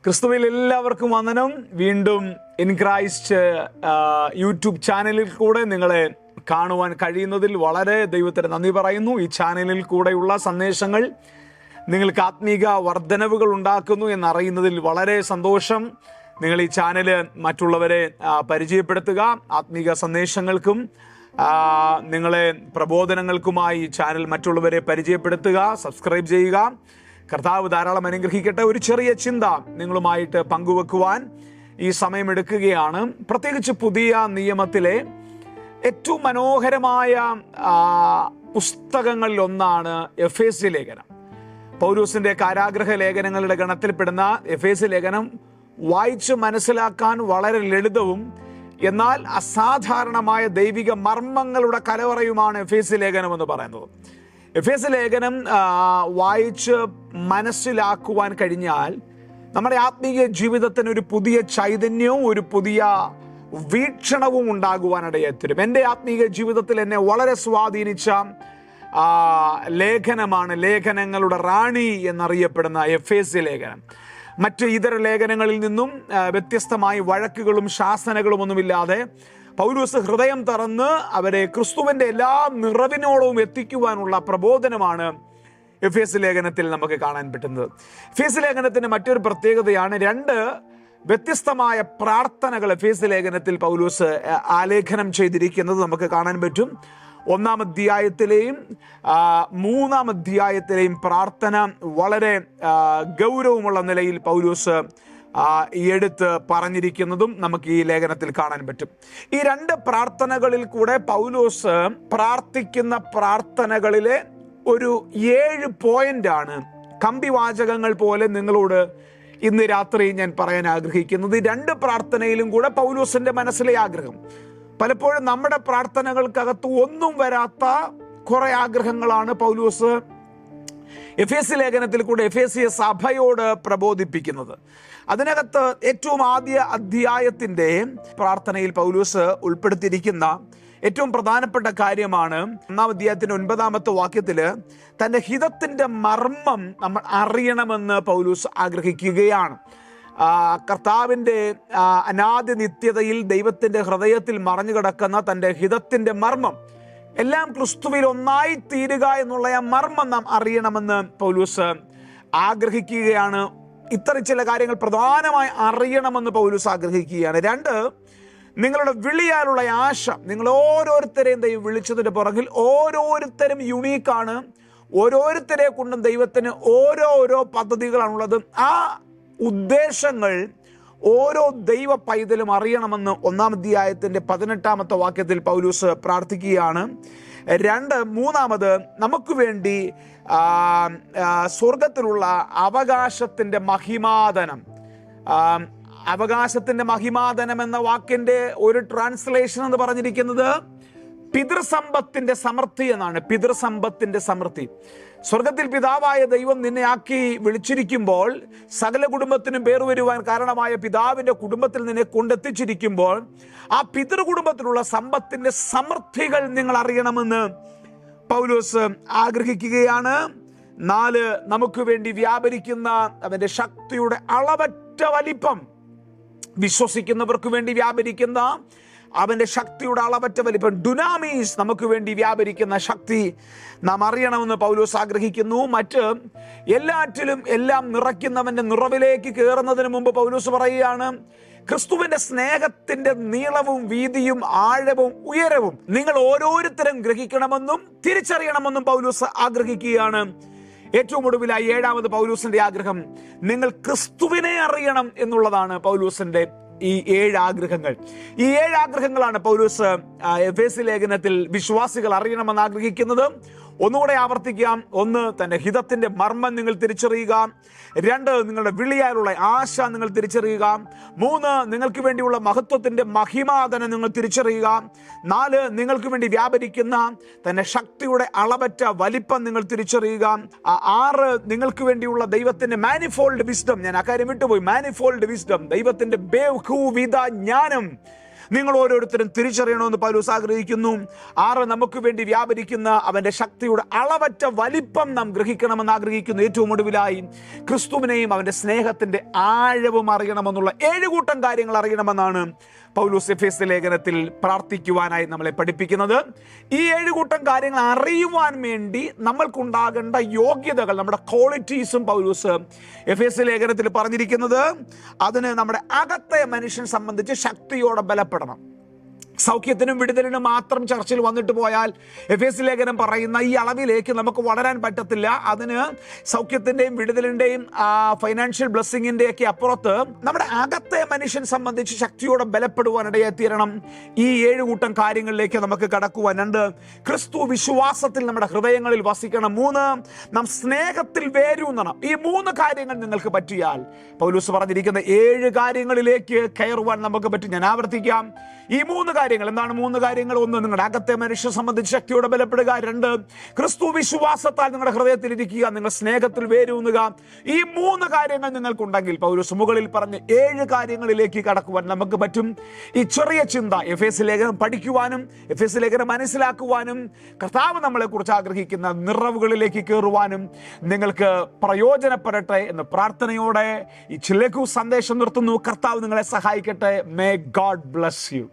ക്രിസ്തുവിൽ എല്ലാവർക്കും വന്ദനം. വീണ്ടും ഇൻ ക്രൈസ്റ്റ് യൂട്യൂബ് ചാനലിൽ കൂടെ നിങ്ങളെ കാണുവാൻ കഴിയുന്നതിൽ വളരെ ദൈവത്തിന് നന്ദി പറയുന്നു. ഈ ചാനലിൽ കൂടെയുള്ള സന്ദേശങ്ങൾ നിങ്ങൾക്ക് ആത്മീക വർധനവുകൾ ഉണ്ടാക്കുന്നു എന്നറിയുന്നതിൽ വളരെ സന്തോഷം. നിങ്ങൾ ഈ ചാനൽ മറ്റുള്ളവരെ പരിചയപ്പെടുത്തുക. ആത്മീക സന്ദേശങ്ങൾക്കും നിങ്ങളെ പ്രബോധനങ്ങൾക്കുമായി ഈ ചാനൽ മറ്റുള്ളവരെ പരിചയപ്പെടുത്തുക. സബ്സ്ക്രൈബ് ചെയ്യുക. കർത്താവ് ധാരാളം അനുഗ്രഹിക്കട്ടെ. ഒരു ചെറിയ ചിന്ത നിങ്ങളുമായിട്ട് പങ്കുവെക്കുവാൻ ഈ സമയമെടുക്കുകയാണ്. പ്രത്യേകിച്ച് പുതിയ നിയമത്തിലെ ഏറ്റവും മനോഹരമായ പുസ്തകങ്ങളിൽ ഒന്നാണ് എഫേസ്യ ലേഖനം. പൗലോസിന്റെ കാരാഗ്രഹ ലേഖനങ്ങളുടെ ഗണത്തിൽപ്പെടുന്ന എഫേസ്യ ലേഖനം വായിച്ച് മനസ്സിലാക്കാൻ വളരെ ലളിതവും എന്നാൽ അസാധാരണമായ ദൈവിക മർമ്മങ്ങളുടെ കലവറയുമാണ് എഫേസ്യ ലേഖനം എന്ന് പറയുന്നത്. എഫേസ്യ ലേഖനം വായിച്ച് മനസ്സിലാക്കുവാൻ കഴിഞ്ഞാൽ നമ്മുടെ ആത്മീയ ജീവിതത്തിന് ഒരു പുതിയ ചൈതന്യവും ഒരു പുതിയ വീക്ഷണവും ഉണ്ടാകുവാനിടയെത്തരും. എൻ്റെ ആത്മീയ ജീവിതത്തിൽ എന്നെ വളരെ സ്വാധീനിച്ച ലേഖനമാണ് ലേഖനങ്ങളുടെ റാണി എന്നറിയപ്പെടുന്ന എഫേസ്യ ലേഖനം. മറ്റ് ഇതര ലേഖനങ്ങളിൽ നിന്നും വ്യത്യസ്തമായി വഴക്കുകളും ശാസനകളും ഒന്നുമില്ലാതെ പൗലോസ് ഹൃദയം തുറന്ന് അവരെ ക്രിസ്തുവിൻ്റെ എല്ലാ നിറവിനോളവും എത്തിക്കുവാനുള്ള പ്രബോധനമാണ് എഫേസ്യ ലേഖനത്തിൽ നമുക്ക് കാണാൻ പറ്റുന്നത്. എഫേസ്യ ലേഖനത്തിന് മറ്റൊരു പ്രത്യേകതയാണ്, രണ്ട് വ്യത്യസ്തമായ പ്രാർത്ഥനകൾ എഫേസ്യ ലേഖനത്തിൽ പൗലോസ് ആലേഖനം ചെയ്തിരിക്കുന്നത് നമുക്ക് കാണാൻ പറ്റും. 1-ാം അധ്യായത്തിലെയും 3-ാം അധ്യായത്തിലെയും പ്രാർത്ഥന വളരെ ഗൗരവമുള്ള നിലയിൽ പൗലോസ് എടുത്ത് പറഞ്ഞിരിക്കുന്നതും നമുക്ക് ഈ ലേഖനത്തിൽ കാണാൻ പറ്റും. ഈ രണ്ട് പ്രാർത്ഥനകളിൽ കൂടെ പൗലോസ് പ്രാർത്ഥിക്കുന്ന പ്രാർത്ഥനകളിലെ ഒരു 7 പോയിന്റാണ് കമ്പിവാചകങ്ങൾ പോലെ നിങ്ങളോട് ഇന്ന് രാത്രി ഞാൻ പറയാൻ ആഗ്രഹിക്കുന്നത്. ഈ രണ്ട് പ്രാർത്ഥനയിലും കൂടെ പൗലോസിന്റെ മനസ്സിലെ ആഗ്രഹം, പലപ്പോഴും നമ്മുടെ പ്രാർത്ഥനകൾക്കകത്ത് ഒന്നും വരാത്ത കുറെ ആഗ്രഹങ്ങളാണ് പൗലോസ് എഫേസ്യ ലേഖനത്തിൽ കൂടെ എഫേസ്യ സഭയോട് പ്രബോധിപ്പിക്കുന്നത്. അതിനകത്ത് ഏറ്റവും ആദ്യ അധ്യായത്തിന്റെ പ്രാർത്ഥനയിൽ പൗലോസ് ഉൾപ്പെടുത്തിയിരിക്കുന്ന ഏറ്റവും പ്രധാനപ്പെട്ട കാര്യമാണ് 1-ാം അധ്യായത്തിന്റെ 9-ാമത്തെ വാക്യത്തില് തന്റെ ഹിതത്തിന്റെ മർമ്മം നമ്മൾ അറിയണമെന്ന് പൗലോസ് ആഗ്രഹിക്കുകയാണ്. കർത്താവിൻ്റെ അനാദി നിത്യതയിൽ ദൈവത്തിൻ്റെ ഹൃദയത്തിൽ മറഞ്ഞു കിടക്കുന്ന തൻ്റെ ഹിതത്തിൻ്റെ മർമ്മം, എല്ലാം ക്രിസ്തുവിൽ ഒന്നായി തീരുക എന്നുള്ള ആ മർമ്മം നാം അറിയണമെന്ന് പൗലോസ് ആഗ്രഹിക്കുകയാണ്. ഇത്തരം ചില കാര്യങ്ങൾ പ്രധാനമായി അറിയണമെന്ന് പൗലോസ് ആഗ്രഹിക്കുകയാണ്. 2, നിങ്ങളുടെ വിളിയാലുള്ള ആശ. നിങ്ങൾ ഓരോരുത്തരെയും ദൈവം വിളിച്ചതിൻ്റെ പുറകിൽ ഓരോരുത്തരും യുണീക്കാണ്. ഓരോരുത്തരെ കൊണ്ടും ദൈവത്തിന് ഓരോ പദ്ധതികളാണുള്ളത്. ആ ഉദ്ദേശങ്ങൾ ഓരോ ദൈവ പൈതലും അറിയണമെന്ന് 1-ാം അധ്യായത്തിന്റെ 18-ാമത്തെ വാക്യത്തിൽ പൗലോസ് പ്രാർത്ഥിക്കുകയാണ്. 2, 3-ാമത് നമുക്ക് വേണ്ടി സ്വർഗത്തിലുള്ള അവകാശത്തിന്റെ മഹിമാധനം. അവകാശത്തിന്റെ മഹിമാധനം എന്ന വാക്കിന്റെ ഒരു ട്രാൻസ്ലേഷൻ എന്ന് പറഞ്ഞിരിക്കുന്നത് പിതൃസമ്പത്തിന്റെ സമൃദ്ധി എന്നാണ്. പിതൃസമ്പത്തിന്റെ സമൃദ്ധി. സ്വർഗത്തിൽ പിതാവായ ദൈവം നിന്നെ ആക്കി വിളിച്ചിരിക്കുമ്പോൾ, സകല കുടുംബത്തിനും പേർ വരുവാൻ കാരണമായ പിതാവിന്റെ കുടുംബത്തിൽ നിന്നെ കൊണ്ടെത്തിച്ചിരിക്കുമ്പോൾ, ആ പിതൃകുടുംബത്തിലുള്ള സമ്പത്തിന്റെ സമൃദ്ധികൾ നിങ്ങൾ അറിയണമെന്ന് പൗലോസ് ആഗ്രഹിക്കുകയാണ്. 4, നമുക്ക് വേണ്ടി വ്യാപരിക്കുന്ന അവന്റെ ശക്തിയുടെ അളവറ്റ വലിപ്പം. വിശ്വസിക്കുന്നവർക്ക് വേണ്ടി വ്യാപരിക്കുന്ന അവന്റെ ശക്തിയുടെ അളവറ്റ വലിപ്പം, ഡുനാമീസ്, നമുക്ക് വേണ്ടി വ്യാപരിക്കുന്ന ശക്തി നാം അറിയണമെന്ന് പൗലോസ് ആഗ്രഹിക്കുന്നു. മറ്റ് എല്ലാറ്റിലും എല്ലാം നിറയ്ക്കുന്നവന്റെ നിറവിലേക്ക് കയറുന്നതിന് മുമ്പ് പൗലോസ് പറയുകയാണ്, ക്രിസ്തുവിന്റെ സ്നേഹത്തിന്റെ നീളവും വീതിയും ആഴവും ഉയരവും നിങ്ങൾ ഓരോരുത്തരും ഗ്രഹിക്കണമെന്നും തിരിച്ചറിയണമെന്നും പൗലോസ് ആഗ്രഹിക്കുകയാണ്. ഏറ്റവും ഒടുവിലായി 7-ാമത് പൗലോസിന്റെ ആഗ്രഹം, നിങ്ങൾ ക്രിസ്തുവിനെ അറിയണം എന്നുള്ളതാണ് പൗലോസിന്റെ ഈ 7 ആഗ്രഹങ്ങൾ. ഈ 7 ആഗ്രഹങ്ങളാണ് പൗലോസ് എഫേസ്യ ലേഖനത്തിൽ വിശ്വാസികൾ അറിയണമെന്ന് ആഗ്രഹിക്കുന്നത്. ഒന്നുകൂടെ ആവർത്തിക്കാം. 1, തന്റെ ഹിതത്തിന്റെ മർമ്മം നിങ്ങൾ തിരിച്ചറിയുക. 2, നിങ്ങളുടെ വിളിയാലുള്ള ആശ നിങ്ങൾ തിരിച്ചറിയുക. 3, നിങ്ങൾക്ക് വേണ്ടിയുള്ള മഹത്വത്തിന്റെ മഹിമാധനം നിങ്ങൾ തിരിച്ചറിയുക. 4, നിങ്ങൾക്ക് വേണ്ടി വ്യാപരിക്കുന്ന തന്റെ ശക്തിയുടെ അളവറ്റ വലിപ്പം നിങ്ങൾ തിരിച്ചറിയുക. 6, നിങ്ങൾക്ക് വേണ്ടിയുള്ള ദൈവത്തിന്റെ മാനിഫോൾഡ് വിസ്ഡം. ഞാൻ അക്കാര്യം വിട്ടുപോയി. മാനിഫോൾഡ് വിസ്ഡം, ദൈവത്തിന്റെ ബഹുവിധ ജ്ഞാനം നിങ്ങൾ ഓരോരുത്തരും തിരിച്ചറിയണമെന്ന് പൗലോസ് ആഗ്രഹിക്കുന്നു. 6, നമുക്ക് വേണ്ടി വ്യാപരിക്കുന്ന അവൻ്റെ ശക്തിയുടെ അളവറ്റ വലിപ്പം നാം ഗ്രഹിക്കണമെന്ന് ആഗ്രഹിക്കുന്നു. ഏറ്റവും ഒടുവിലായി ക്രിസ്തുവിനെയും അവൻ്റെ സ്നേഹത്തിൻ്റെ ആഴവും അറിയണമെന്നുള്ള 7 കൂട്ടം കാര്യങ്ങൾ അറിയണമെന്നാണ് പൗലോസ് എഫേസ്യ ലേഖനത്തിൽ പ്രാർത്ഥിക്കുവാനായി നമ്മളെ പഠിപ്പിക്കുന്നത്. ഈ 7 കൂട്ടം കാര്യങ്ങൾ അറിയുവാൻ വേണ്ടി നമ്മൾക്കുണ്ടാകേണ്ട യോഗ്യതകൾ, നമ്മുടെ ക്വാളിറ്റീസും പൗലോസ് എഫേസ്യ ലേഖനത്തിൽ പറഞ്ഞിരിക്കുന്നത്, അതിന് നമ്മുടെ അകത്തെ മനുഷ്യൻ സംബന്ധിച്ച് ശക്തിയോടെ ബലപ്പെടണം. സൗഖ്യത്തിനും വിടുതലിനും മാത്രം ചർച്ചിൽ വന്നിട്ട് പോയാൽ എഫേസ്യ ലേഖനം പറയുന്ന ഈ അളവിലേക്ക് നമുക്ക് വളരാൻ പറ്റത്തില്ല. അതിന് സൗഖ്യത്തിൻ്റെയും വിടുതലിൻ്റെയും ഫൈനാൻഷ്യൽ ബ്ലെസ്സിങ്ങിൻ്റെയൊക്കെ അപ്പുറത്ത് നമ്മുടെ അകത്തെ മനുഷ്യൻ സംബന്ധിച്ച് ശക്തിയോടെ ബലപ്പെടുവാനിടയായി തീരണം. ഈ 7 കൂട്ടം കാര്യങ്ങളിലേക്ക് നമുക്ക് കടക്കുവാൻ. 2, ക്രിസ്തു വിശ്വാസത്തിൽ നമ്മുടെ ഹൃദയങ്ങളിൽ വസിക്കണം. 3, നാം സ്നേഹത്തിൽ വേരൂന്നണം. ഈ 3 കാര്യങ്ങൾ നിങ്ങൾക്ക് പറ്റിയാൽ പൗലോസ് പറഞ്ഞിരിക്കുന്ന 7 കാര്യങ്ങളിലേക്ക് കയറുവാൻ നമുക്ക് പറ്റും. ഞാൻ ആവർത്തിക്കാം. ഈ 3 കാര്യങ്ങൾ എന്താണ്? 3 കാര്യങ്ങൾ. 1, നിങ്ങളുടെ അകത്തെ മനുഷ്യനെ സംബന്ധിച്ച് ശക്തിയോടെ ബലപ്പെടുക. 2, ക്രിസ്തു വിശ്വാസത്താൽ നിങ്ങളുടെ ഹൃദയത്തിൽ ഇരിക്കുക, നിങ്ങൾ സ്നേഹത്തിൽ വേരൂന്നുക. ഈ 3 കാര്യങ്ങൾ നിങ്ങൾക്കുണ്ടെങ്കിൽ പൗലോസ് മുകളിൽ പറഞ്ഞ 7 കാര്യങ്ങളിലേക്ക് കടക്കുവാൻ നമുക്ക് പറ്റും. ഈ ചെറിയ ചിന്ത എഫേസ്യ ലേഖനം പഠിക്കുവാനും എഫേസ്യ ലേഖനം മനസ്സിലാക്കുവാനും കർത്താവ് നമ്മളെ കുറിച്ച് ആഗ്രഹിക്കുന്ന നിറവുകളിലേക്ക് കയറുവാനും നിങ്ങൾക്ക് പ്രയോജനപ്പെടട്ടെ എന്ന് പ്രാർത്ഥനയോടെ ഈ ചിലക്കു സന്ദേശം നിർത്തുന്നു. കർത്താവ് നിങ്ങളെ സഹായിക്കട്ടെ. May God bless you.